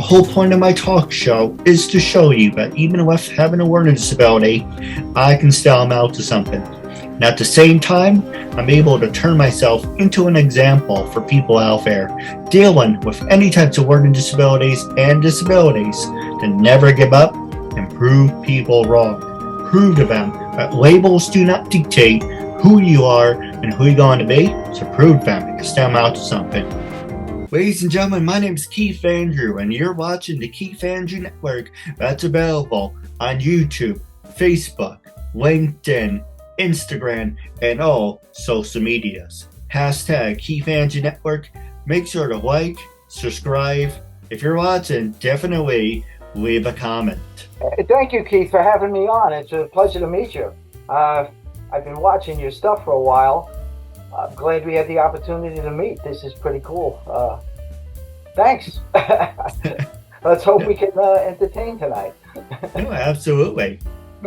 whole point of my talk show is to show you that even with having a learning disability, I can still amount to something. And at the same time, I'm able to turn myself into an example for people out there dealing with any types of learning disabilities and disabilities to never give up and prove people wrong. Prove to them that labels do not dictate who you are and who you're going to be, so prove them and still amount to something. Ladies and gentlemen, my name is Keith Andrew, and you're watching the Keith Andrew Network that's available on YouTube, Facebook, LinkedIn, Instagram, and all social medias. Hashtag Keith Andrew Network. Make sure to like, subscribe. If you're watching, definitely leave a comment. Thank you, Keith, for having me on. It's a pleasure to meet you. I've been watching your stuff for a while. I'm glad we had the opportunity to meet. This is pretty cool. Thanks. Let's hope we can entertain tonight. Oh, absolutely.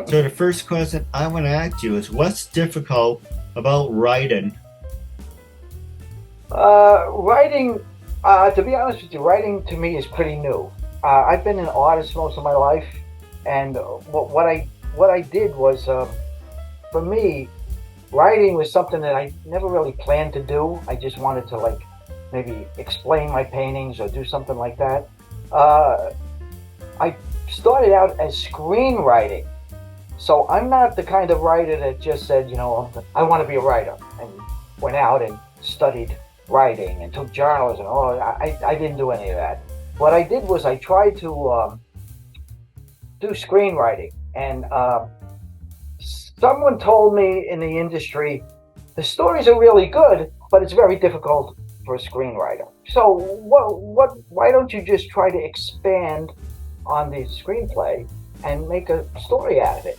So the first question I want to ask you is, what's difficult about writing? Writing, to be honest with you, writing to me is pretty new. I've been an artist most of my life, and what I did was, for me, writing was something that I never really planned to do. I just wanted to maybe explain my paintings or do something like that. I started out as screenwriting. So I'm not the kind of writer that just said, I want to be a writer, and went out and studied writing and took journalism. I didn't do any of that. What I did was I tried to do screenwriting, and someone told me in the industry, the stories are really good, but it's very difficult for a screenwriter. So why don't you just try to expand on the screenplay and make a story out of it?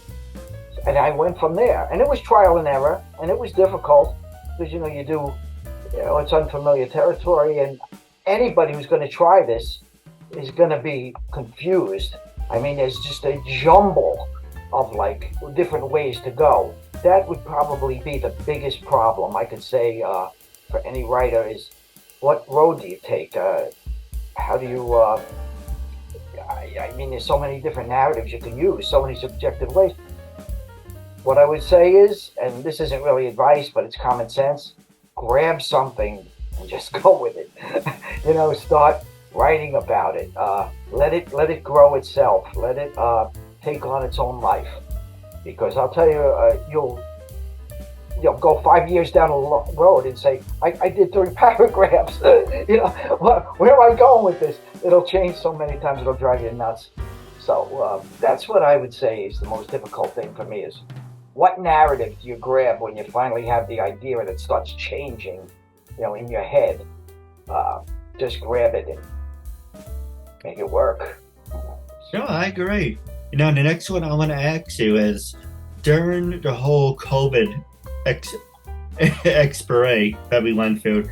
And I went from there, and it was trial and error, and it was difficult because it's unfamiliar territory, and anybody who's going to try this is going to be confused. I mean, there's just a jumble of different ways to go. That would probably be the biggest problem I could say for any writer is, what road do you take? How do you? I mean, there's so many different narratives you can use, so many subjective ways. What I would say is, and this isn't really advice, but it's common sense, grab something and just go with it. Start writing about it. Let it grow itself. Let it take on its own life. Because I'll tell you, you'll go 5 years down the road and say, I did 3 paragraphs. Where am I going with this? It'll change so many times, it'll drive you nuts. So that's what I would say is the most difficult thing for me is, what narrative do you grab when you finally have the idea and it starts changing, in your head? Just grab it and make it work. No, I agree. The next one I want to ask you is, during the whole COVID expiry that we went through,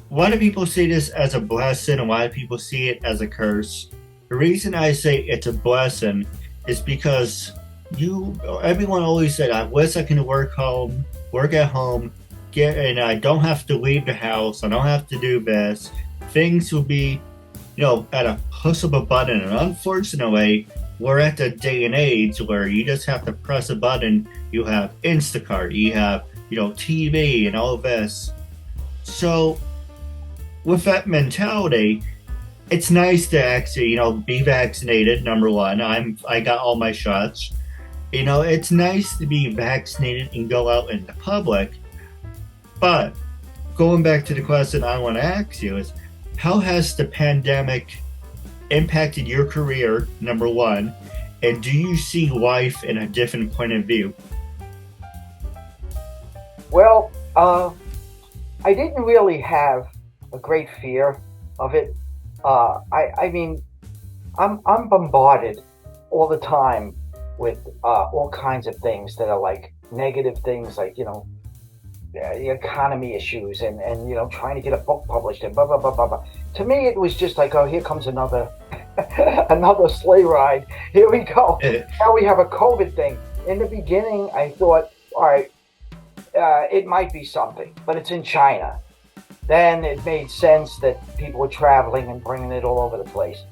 why do people see this as a blessing and why do people see it as a curse? The reason I say it's a blessing is because everyone always said, I wish I can work at home, and I don't have to leave the house, I don't have to do this. Things will be, at a push of a button. And unfortunately, we're at the day and age where you just have to press a button. You have Instacart, you have, TV and all of this. So with that mentality, it's nice to actually, be vaccinated, number one. I got all my shots. It's nice to be vaccinated and go out in the public. But going back to the question I want to ask you is, how has the pandemic impacted your career, number one, and do you see life in a different point of view? Well, I didn't really have a great fear of it. I mean, I'm bombarded all the time with all kinds of things that are negative things, the economy issues and trying to get a book published and blah blah blah blah blah. To me, it was just oh, here comes another sleigh ride. Here we go. Now we have a COVID thing. In the beginning, I thought, all right, it might be something, but it's in China. then it made sense that people were traveling and bringing it all over the place.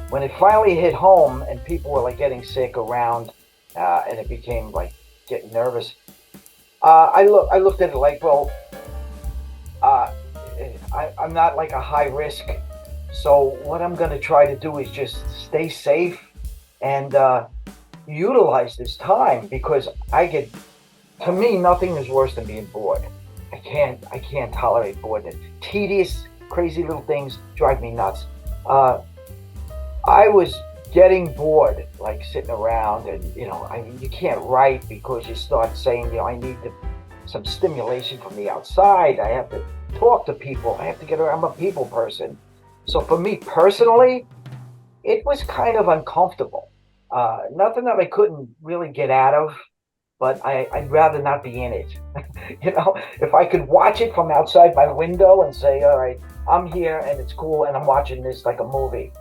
When it finally hit home and people were like getting sick around, and it became like getting nervous, I looked at it like, well, uh, I'm not like a high risk, so what I'm gonna try to do is just stay safe and utilize this time because I get to me, nothing is worse than being bored. I can't tolerate boredom. Tedious, crazy little things drive me nuts. Uh, I was getting bored, like sitting around, and I mean, you can't write because you start saying, I need some stimulation from the outside. I have to talk to people. I have to get around. I'm a people person. So for me personally, it was kind of uncomfortable. Nothing that I couldn't really get out of, but I'd rather not be in it. If I could watch it from outside my window and say, all right, I'm here and it's cool and I'm watching this like a movie,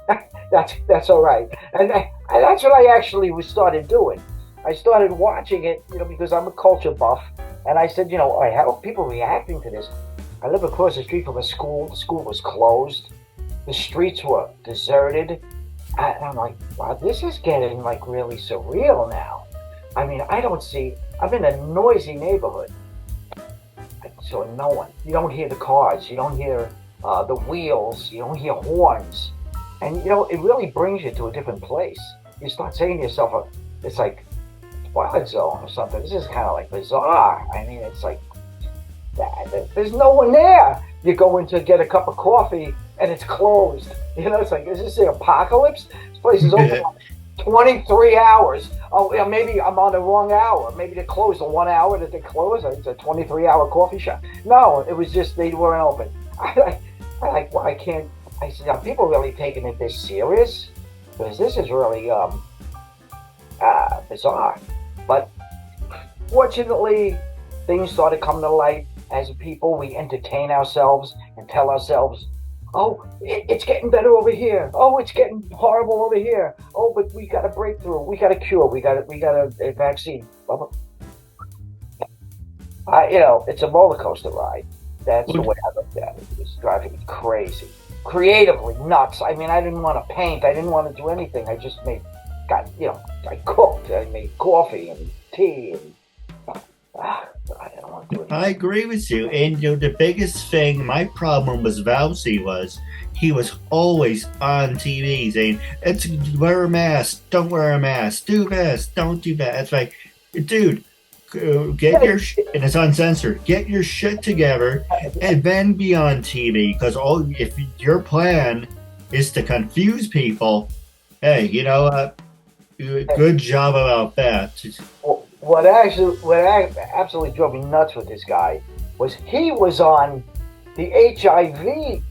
that's all right. And that's what I actually started doing. I started watching it, because I'm a culture buff. And I said, all right, how are people reacting to this? I live across the street from a school. The school was closed. The streets were deserted. And I'm like, wow, this is getting like really surreal now. I mean, I'm in a noisy neighborhood. So no one, you don't hear the cars, you don't hear the wheels, you don't hear horns. And, it really brings you to a different place. You start saying to yourself, it's like Twilight Zone or something. This is kind of like bizarre. I mean, it's like, there's no one there. You go in to get a cup of coffee and it's closed. It's like, is this the apocalypse? This place is open 23 hours. Oh, yeah, maybe I'm on the wrong hour. Maybe they closed the 1 hour that they closed. It's a 23-hour coffee shop. No, it was just they weren't open. I like, well, I can't. I said, are people really taking it this serious? Because this is really bizarre. But fortunately, things started coming to light. As a people, we entertain ourselves and tell ourselves, oh, it's getting better over here. Oh, it's getting horrible over here. Oh, but we got a breakthrough. We got a cure. We got a vaccine. It's a roller coaster ride. That's the way I looked at it. It was driving me crazy, creatively nuts. I mean, I didn't want to paint. I didn't want to do anything. I just I cooked. I made coffee and tea and. I don't want to do it. I agree with you. And the biggest thing, my problem was Vowsy was he was always on TV saying, "It's wear a mask, don't wear a mask, do this, don't do that." It's like, dude, get your and it's uncensored. Get your shit together and then be on TV. Because if your plan is to confuse people, hey, good job about that. What absolutely drove me nuts with this guy was he was on the HIV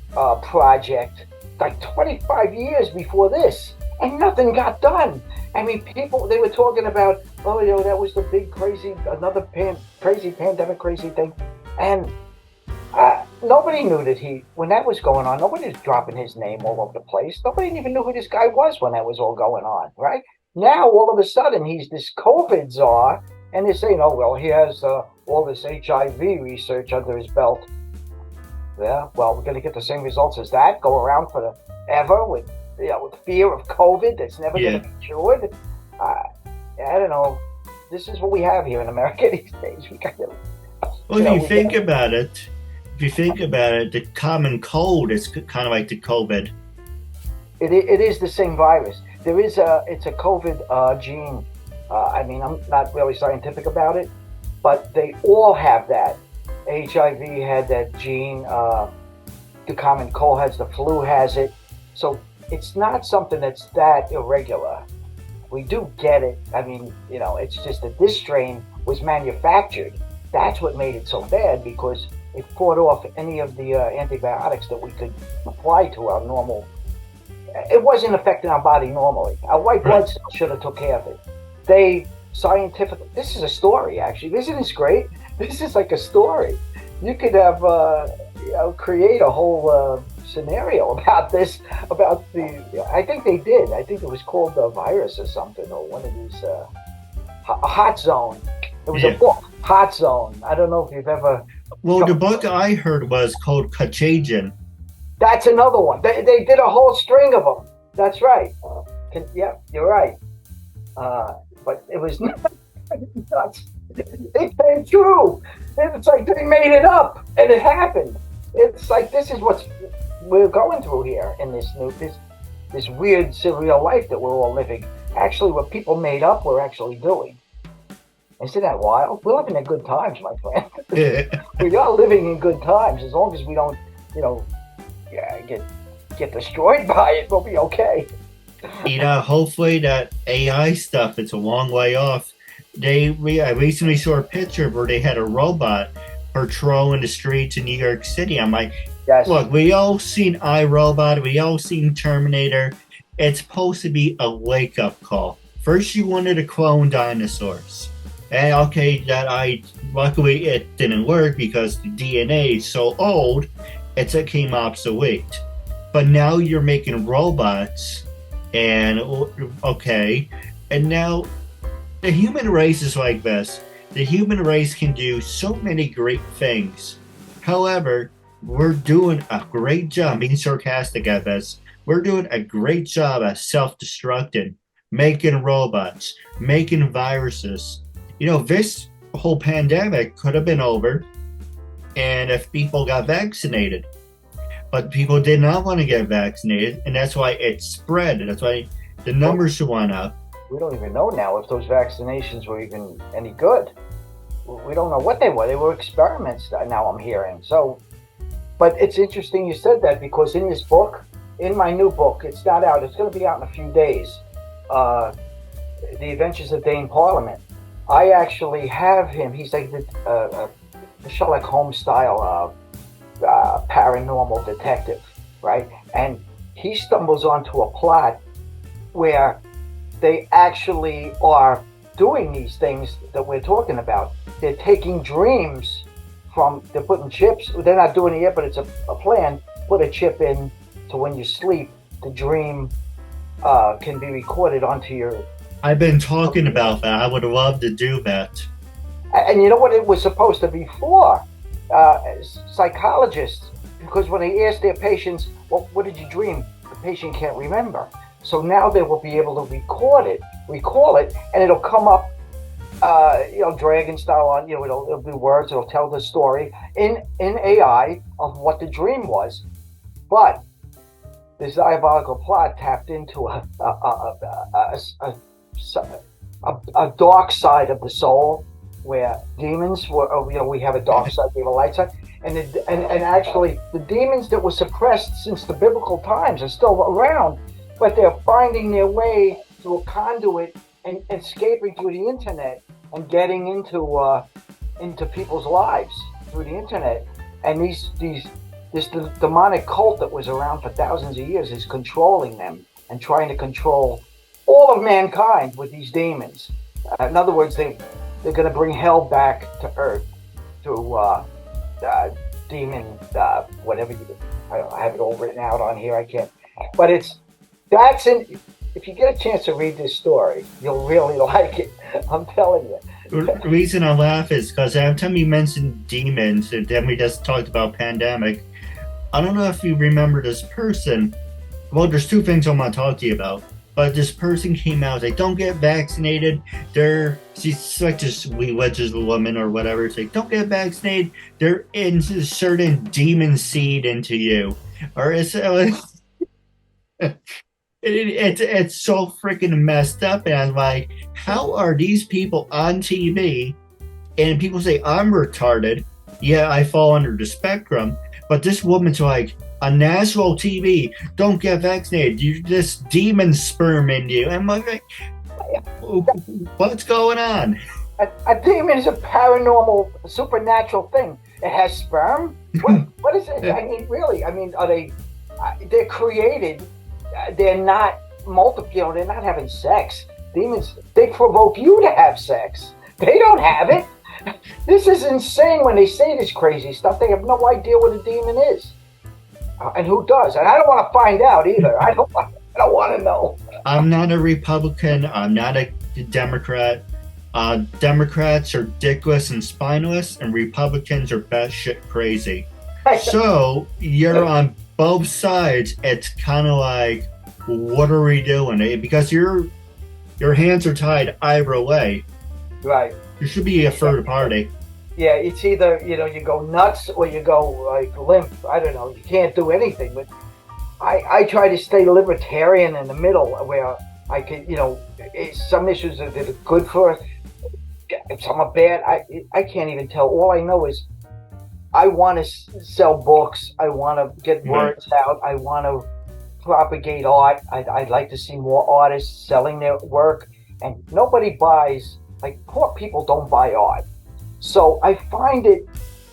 project like 25 years before this, and nothing got done. I mean, people, they were talking about, that was the big crazy, another crazy pandemic, crazy thing. And nobody knew that when that was going on, nobody was dropping his name all over the place. Nobody even knew who this guy was when that was all going on, right? Now, all of a sudden, he's this COVID czar, and they're saying, oh, well, he has all this HIV research under his belt. Yeah, well, we're going to get the same results as that, go around forever with fear of COVID that's never going to be cured. I don't know. This is what we have here in America these days. Well, if you think about it, the common cold is kind of like the COVID. It is the same virus. It's a COVID gene. I mean, I'm not really scientific about it, but they all have that. HIV had that gene. The common cold has, the flu has it. So it's not something that's that irregular. We do get it. I mean, it's just that this strain was manufactured. That's what made it so bad, because it fought off any of the antibiotics that we could apply to our normal. It wasn't affecting our body normally. Our white blood cells should have took care of it. This is a story, actually. Isn't this great? This is like a story. You could have, create a whole scenario about this, I think they did. I think it was called the virus or something, or one of these, a hot zone. It was a book, Hot Zone. I don't know if you've ever. Well, the book I heard was called Kachajan. That's another one. They did a whole string of them. That's right. Yeah, you're right. But it was nuts. It came true. It's like they made it up, and it happened. It's like this is what we're going through here in this weird surreal life that we're all living. Actually, what people made up, we're actually doing. Isn't that wild? We're living in good times, my friend. We are living in good times. As long as we don't, get destroyed by it, we'll be okay. Hopefully that AI stuff, it's a long way off. I recently saw a picture where they had a robot patrolling the streets in New York City. I'm like, yes. Look, we all seen iRobot, we all seen Terminator. It's supposed to be a wake-up call. First, you wanted to clone dinosaurs. And luckily it didn't work because the DNA is so old, it became obsolete. But now you're making robots, and now the human race is like this. The human race can do so many great things. However, we're doing a great job, being sarcastic at this, we're doing a great job at self-destructing, making robots, making viruses. This whole pandemic could have been over, and if people got vaccinated. But people did not want to get vaccinated, and that's why it spread. That's why the numbers went up. We don't even know now if those vaccinations were even any good. We don't know what they were. They were experiments, now I'm hearing. But it's interesting you said that, because in this book, in my new book, it's not out. It's going to be out in a few days. The Adventures of Dane Parliament. I actually have him. He's like the Sherlock Holmes style paranormal detective, right? And he stumbles onto a plot where they actually are doing these things that we're talking about. They're taking dreams they're putting chips. They're not doing it yet, but it's a plan. Put a chip in to when you sleep, the dream can be recorded onto your. I've been talking about that. I would love to do that. And you know what it was supposed to be for? Psychologists, because when they ask their patients, well, what did you dream? The patient can't remember. So now they will be able to recall it, and it'll come up, dragon style on, it'll be words, it'll tell the story in AI of what the dream was. But this diabolical plot tapped into a dark side of the soul, where demons were, we have a dark side, we have a light side, and actually the demons that were suppressed since the biblical times are still around, but they're finding their way through a conduit and escaping through the internet and getting into people's lives through the internet. And this demonic cult that was around for thousands of years is controlling them and trying to control all of mankind with these demons. In other words, they're going to bring hell back to earth through demon, whatever I have it all written out on here. I can't. But if you get a chance to read this story, you'll really like it. I'm telling you. The reason I laugh is because every time you mentioned demons, and then we just talked about pandemic, I don't know if you remember this person. Well, there's two things I want to talk to you about. But this person came out, like, don't get vaccinated. She's like this religious woman or whatever. It's like, don't get vaccinated. They're into certain demon seed into you. Or it's so freaking messed up. And I'm like, how are these people on TV? And people say, I'm retarded. Yeah, I fall under the spectrum. But this woman's like, on national TV, don't get vaccinated. You this demon sperm in you. And I'm like, what's going on? A demon is a paranormal, supernatural thing. It has sperm. What is it? I mean, really? I mean, are they? They're created. They're not multiple. They're not having sex. Demons. They provoke you to have sex. They don't have it. This is insane. When they say this crazy stuff, they have no idea what a demon is. And who does? And I don't want to find out either. I don't want to know. I'm not a Republican. I'm not a Democrat. Democrats are dickless and spineless, and Republicans are batshit crazy. So you're on both sides. It's kind of like, what are we doing? Because your hands are tied either way. Right. You should be a third party. Yeah, it's either, you go nuts or you go like limp. I don't know. You can't do anything. But I try to stay libertarian in the middle where I can, some issues that are good for, some are bad. I can't even tell. All I know is I want to sell books. I want to get words out. I want to propagate art. I'd like to see more artists selling their work. And nobody buys, like poor people don't buy art. So I find it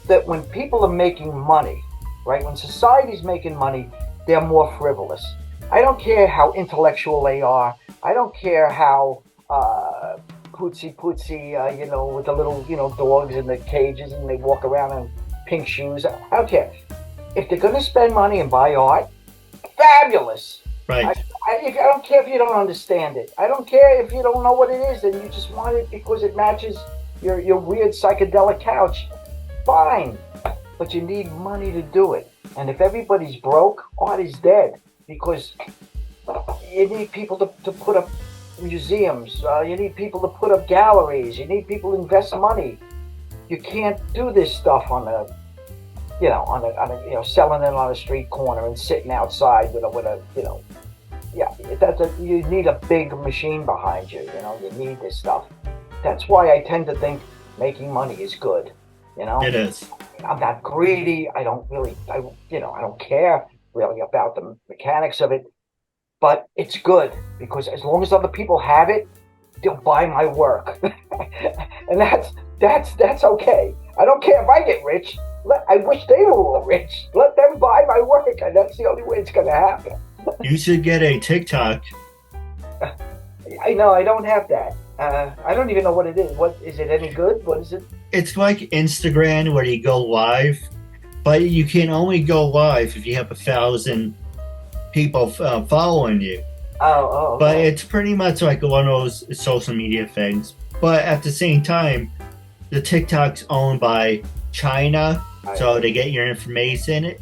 that when people are making money, right, when society's making money, they're more frivolous. I don't care how intellectual they are. I don't care how pootsy, with the little, dogs in the cages and they walk around in pink shoes. I don't care. If they're going to spend money and buy art, fabulous. Right. I don't care if you don't understand it. I don't care if you don't know what it is and you just want it because it matches your weird psychedelic couch. Fine. But you need money to do it. And if everybody's broke, art is dead because you need people to put up museums. You need people to put up galleries. You need people to invest money. You can't do this stuff on a selling it on a street corner and sitting outside with a you need a big machine behind you. You need this stuff. That's why I tend to think making money is good. It is. I'm not greedy. I don't care really about the mechanics of it, but it's good because as long as other people have it, they'll buy my work, and that's okay. I don't care if I get rich. I wish they were all rich. Let them buy my work, and that's the only way it's going to happen. You should get a TikTok. I know I don't have that. I don't even know what it is. What is it? Any good? What is it? It's like Instagram where you go live, but you can only go live if you have 1,000 people following you. Oh. Okay. But it's pretty much like one of those social media things. But at the same time, the TikTok's owned by China, so they get your information.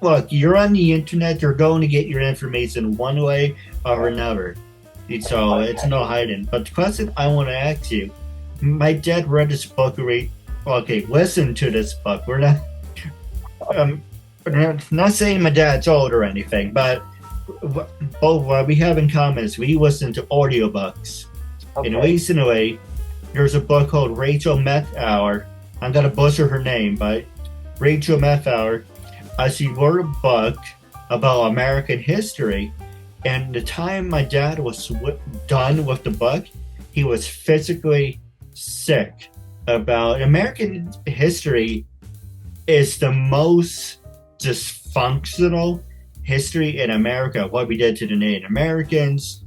Look, you're on the internet, you're going to get your information one way or another. So it's no hiding. But the question I want to ask you, my dad read this book. Listen to this book. We're not saying my dad's old or anything, but both what we have in common is we listen to audiobooks. Okay. And recently, there's a book called Rachel Methauer. I'm going to butcher her name, but Rachel Methauer. She wrote a book about American history. And the time my dad was done with the book, he was physically sick. About American history is the most dysfunctional history in America. What we did to the Native Americans,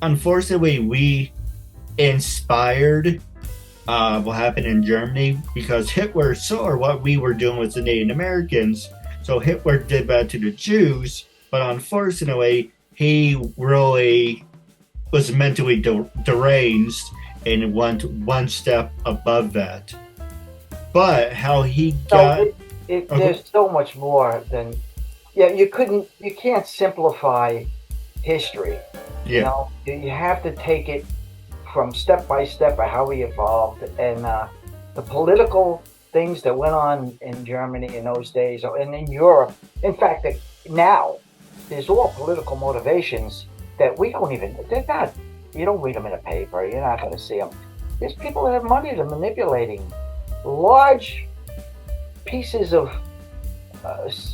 unfortunately, we inspired what happened in Germany because Hitler saw what we were doing with the Native Americans. So Hitler did that to the Jews, but unfortunately, he really was mentally deranged and went one step above that. But how he got... There's so much more than... Yeah, you can't simplify history. Yeah. You have to take it from step by step of how we evolved. And the political things that went on in Germany in those days, and in Europe. In fact, now there's all political motivations that we don't even, they're not, you don't read them in a paper, you're not going to see them. There's people that have money that are manipulating large pieces of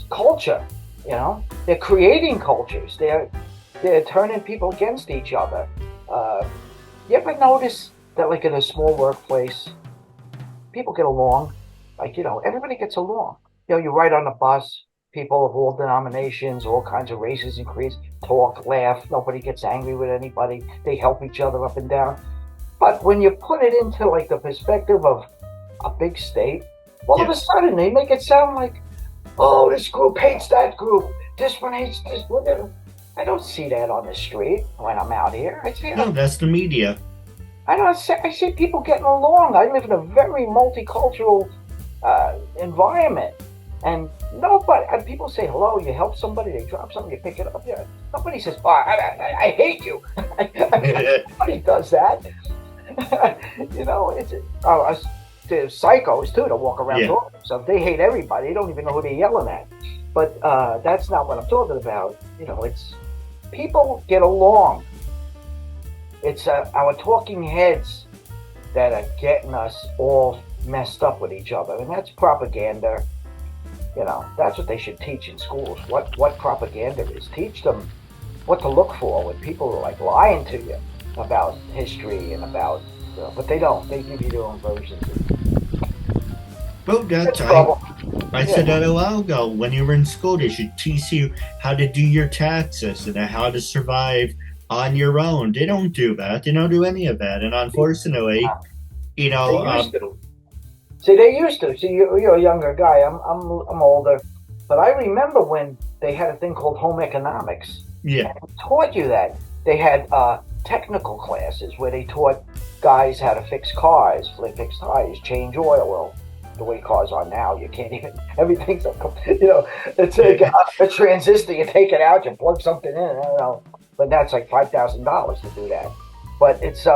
culture, They're creating cultures. They're turning people against each other. You ever notice that, like in a small workplace, people get along? Everybody gets along. You ride on the bus, people of all denominations, all kinds of races and creeds, talk, laugh. Nobody gets angry with anybody. They help each other up and down. But when you put it into like the perspective of a big state, all of a sudden they make it sound like, oh, this group hates that group. This one hates this one. I don't see that on the street when I'm out here. No, that's the media. I see people getting along. I live in a very multicultural environment, and nobody. And people say hello. You help somebody, they drop something, you pick it up. Yeah, nobody says, "Oh, I hate you." Nobody does that. It's there's psychos too that walk around talking. So if they hate everybody, they don't even know who they're yelling at. But that's not what I'm talking about. It's people get along. It's our talking heads that are getting us all messed up with each other, and that's propaganda. That's what they should teach in schools. What propaganda is. Teach them what to look for when people are like lying to you about history and about, but they don't. They give you their own versions. Well, I said that a while ago. When you were in school, they should teach you how to do your taxes and how to survive on your own. They don't do that. They don't do any of that. And unfortunately, they used to. See, they used to. See, you're a younger guy. I'm older, but I remember when they had a thing called home economics. Yeah, and they taught you that. They had technical classes where they taught guys how to fix cars, fix tires, change oil. Well, the way cars are now, you can't even. Everything's it's like a transistor. You take it out, you plug something in. I don't know, but that's like $5,000 to do that. But it's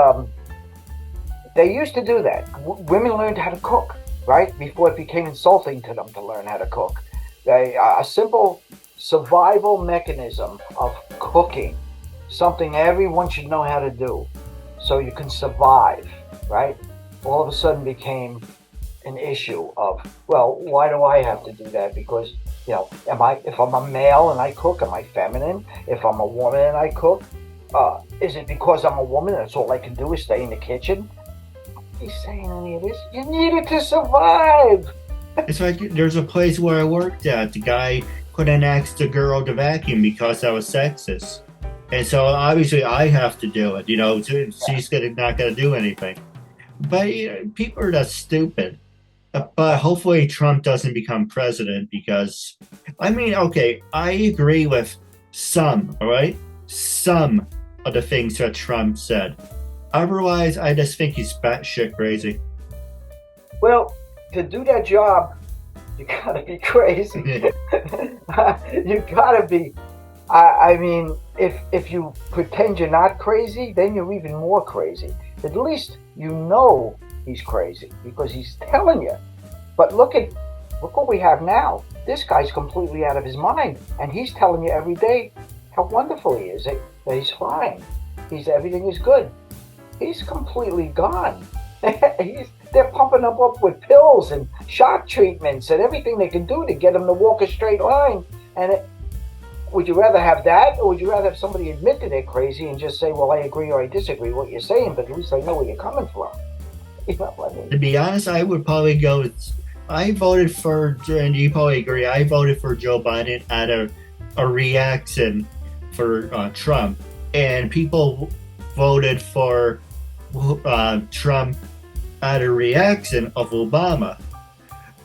they used to do that. Women learned how to cook, right? Before it became insulting to them to learn how to cook. A simple survival mechanism of cooking, something everyone should know how to do so you can survive, right? All of a sudden became an issue of, well, why do I have to do that? Because, if I'm a male and I cook, am I feminine? If I'm a woman and I cook, is it because I'm a woman and that's all I can do is stay in the kitchen? He's saying any of this. You need it to survive. It's like there's a place where I worked at. The guy couldn't ask the girl to vacuum because that was sexist. And so obviously I have to do it. She's not going to do anything. But people are that stupid. But hopefully Trump doesn't become president because, I agree with some, all right? Some of the things that Trump said. Otherwise, I just think he's batshit crazy. Well, to do that job, you gotta be crazy. You gotta be. If you pretend you're not crazy, then you're even more crazy. At least he's crazy because he's telling you. But look what we have now. This guy's completely out of his mind, and he's telling you every day how wonderful he is. That he's fine. Everything is good. He's completely gone. They're pumping him up with pills and shock treatments and everything they can do to get him to walk a straight line. And would you rather have that, or would you rather have somebody admit that they're crazy and just say, well, I agree or I disagree with what you're saying, but at least I know where you're coming from? To be honest, I would probably go with, I voted for, and you probably agree, I voted for Joe Biden out of a reaction for Trump. And people voted for Trump out of reaction of Obama.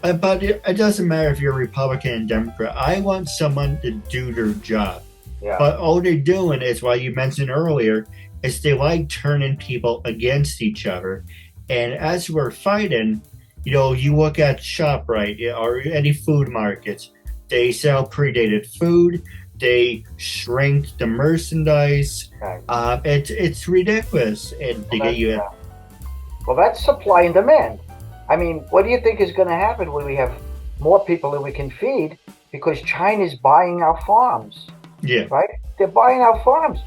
But it doesn't matter if you're a Republican and Democrat. I want someone to do their job. Yeah. But all they're doing is, what you mentioned earlier, is they like turning people against each other. And as we're fighting, you look at ShopRite or any food markets, they sell predated food. They shrink the merchandise. Right. It's ridiculous. And they get you. Well, that's supply and demand. What do you think is going to happen when we have more people that we can feed because China's buying our farms? Yeah. Right? They're buying our farms.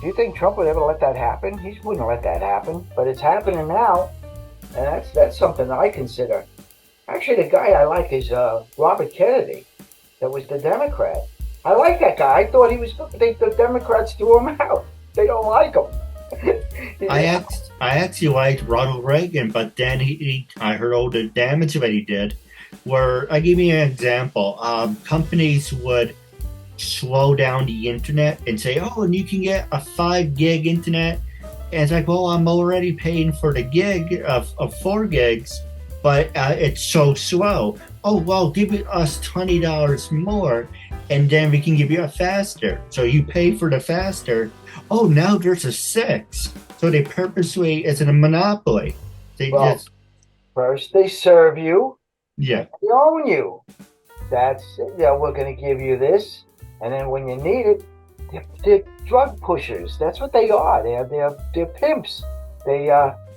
Do you think Trump would ever let that happen? He wouldn't let that happen. But it's happening now. And that's something that I consider. Actually, the guy I like is Robert Kennedy. That was the Democrat. I like that guy. I thought he was good. The Democrats threw him out. They don't like him. I actually liked Ronald Reagan, but then I heard all the damage that he did. I'll give you an example. Companies would slow down the internet and say, oh, and you can get a 5 gig internet. And it's like, well, I'm already paying for the gig of 4 gigs. but it's so slow. Oh, well, give us $20 more, and then we can give you a faster. So you pay for the faster. Oh, now there's a 6. So they purposely, it's a monopoly. They Well, just, first they serve you, yeah, they own you. That's it. Yeah, we're going to give you this, and then when you need it, they're drug pushers. That's what they are. They're pimps. They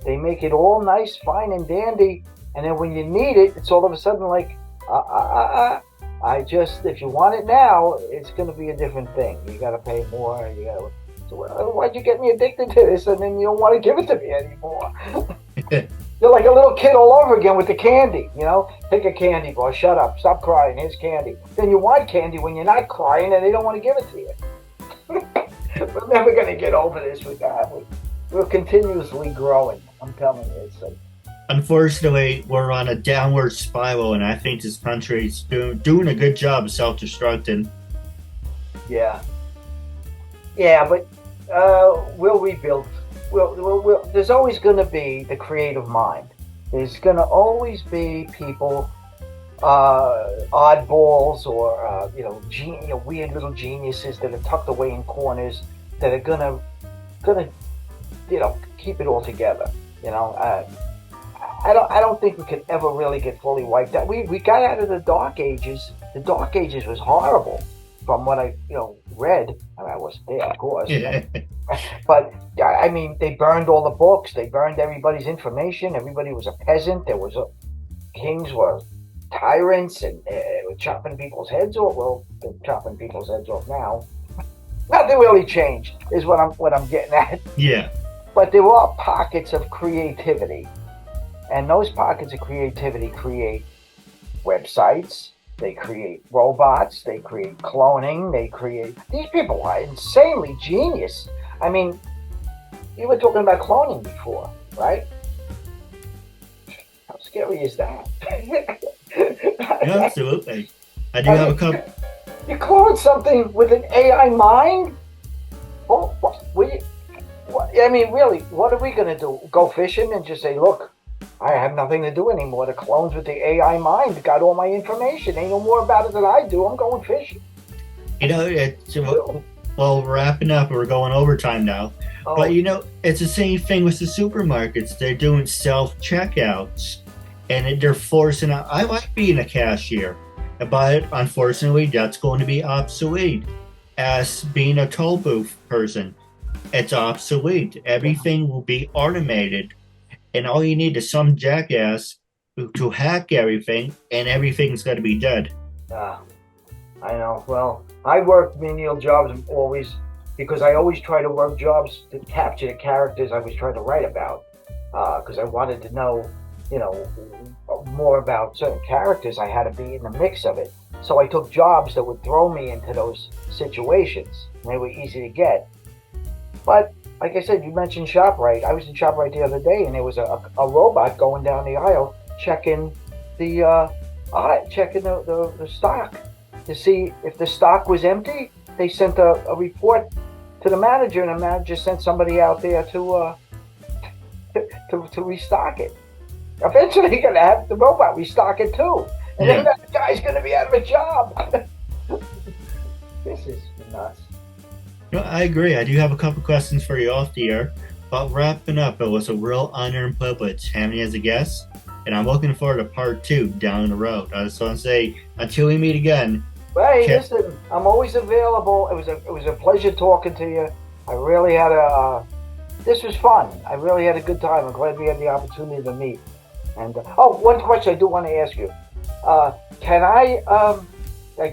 make it all nice, fine, and dandy, and then when you need it, it's all of a sudden like, I just, if you want it now, it's going to be a different thing. You got to pay more. You got to. So, why'd you get me addicted to this, and then you don't want to give it to me anymore? You're like a little kid all over again with the candy, you know? Take a candy bar, shut up, stop crying, here's candy. Then you want candy when you're not crying and they don't want to give it to you. We're never going to get over this with that. We're continuously growing, I'm telling you. It's like, unfortunately, we're on a downward spiral, and I think this country is doing a good job of self-destructing. yeah. Yeah, but we'll rebuild. There's always going to be the creative mind. There's going to always be people, oddballs, or weird little geniuses that are tucked away in corners that are gonna keep it all together. I don't think we could ever really get fully wiped out. We got out of the Dark Ages. The Dark Ages was horrible, from what I read. I mean, I wasn't there, of course. But I mean, they burned all the books. They burned everybody's information. Everybody was a peasant. Kings were tyrants, and were chopping people's heads off. Well, they're chopping people's heads off now. Nothing really changed, is what I'm getting at. Yeah. But there are pockets of creativity, and those pockets of creativity create websites. They create robots. They create cloning. These people are insanely genius. I mean, you were talking about cloning before, right? How scary is that? Yeah, absolutely. I do have a couple. You clone something with an AI mind? Oh, I mean, really, what are we going to do? Go fishing and just say, look, I have nothing to do anymore. The clones with the AI mind got all my information. They know more about it than I do. I'm going fishing. Well, we're wrapping up. We're going overtime now. Oh. But, it's the same thing with the supermarkets. They're doing self-checkouts, and they're forcing out. I like being a cashier, but unfortunately, that's going to be obsolete. As being a toll booth person, it's obsolete. Everything will be automated, and all you need is some jackass to hack everything, and everything's going to be dead. I know. Well, I work menial jobs always because I always try to work jobs to capture the characters I was trying to write about. Because I wanted to know, more about certain characters. I had to be in the mix of it. So I took jobs that would throw me into those situations. And they were easy to get. But like I said, you mentioned ShopRite. I was in ShopRite the other day, and there was a robot going down the aisle checking the stock to see if the stock was empty. They sent a report to the manager, and the manager sent somebody out there to restock it. Eventually, you're gonna have the robot restock it too, and then that guy's gonna be out of a job. This is nuts. I agree. I do have a couple questions for you off the air. But wrapping up, it was a real honor and privilege having you as a guest, and I'm looking forward to part 2 down the road. I just want to say, until we meet again. Hey, listen, I'm always available. It was a pleasure talking to you. I really had this was fun. I really had a good time. I'm glad we had the opportunity to meet. And one question I do want to ask you: can I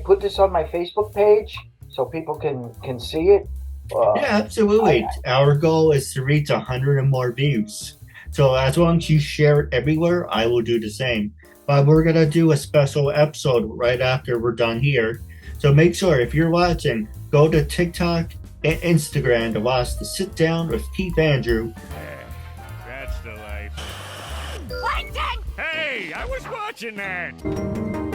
put this on my Facebook page so people can see it? Yeah, absolutely. Our goal is to reach 100 and more views. So as long as you share it everywhere, I will do the same. But we're going to do a special episode right after we're done here. So make sure, if you're watching, go to TikTok and Instagram to watch the Sit Down with Keith Andrew. That's the life. Hey, I was watching that.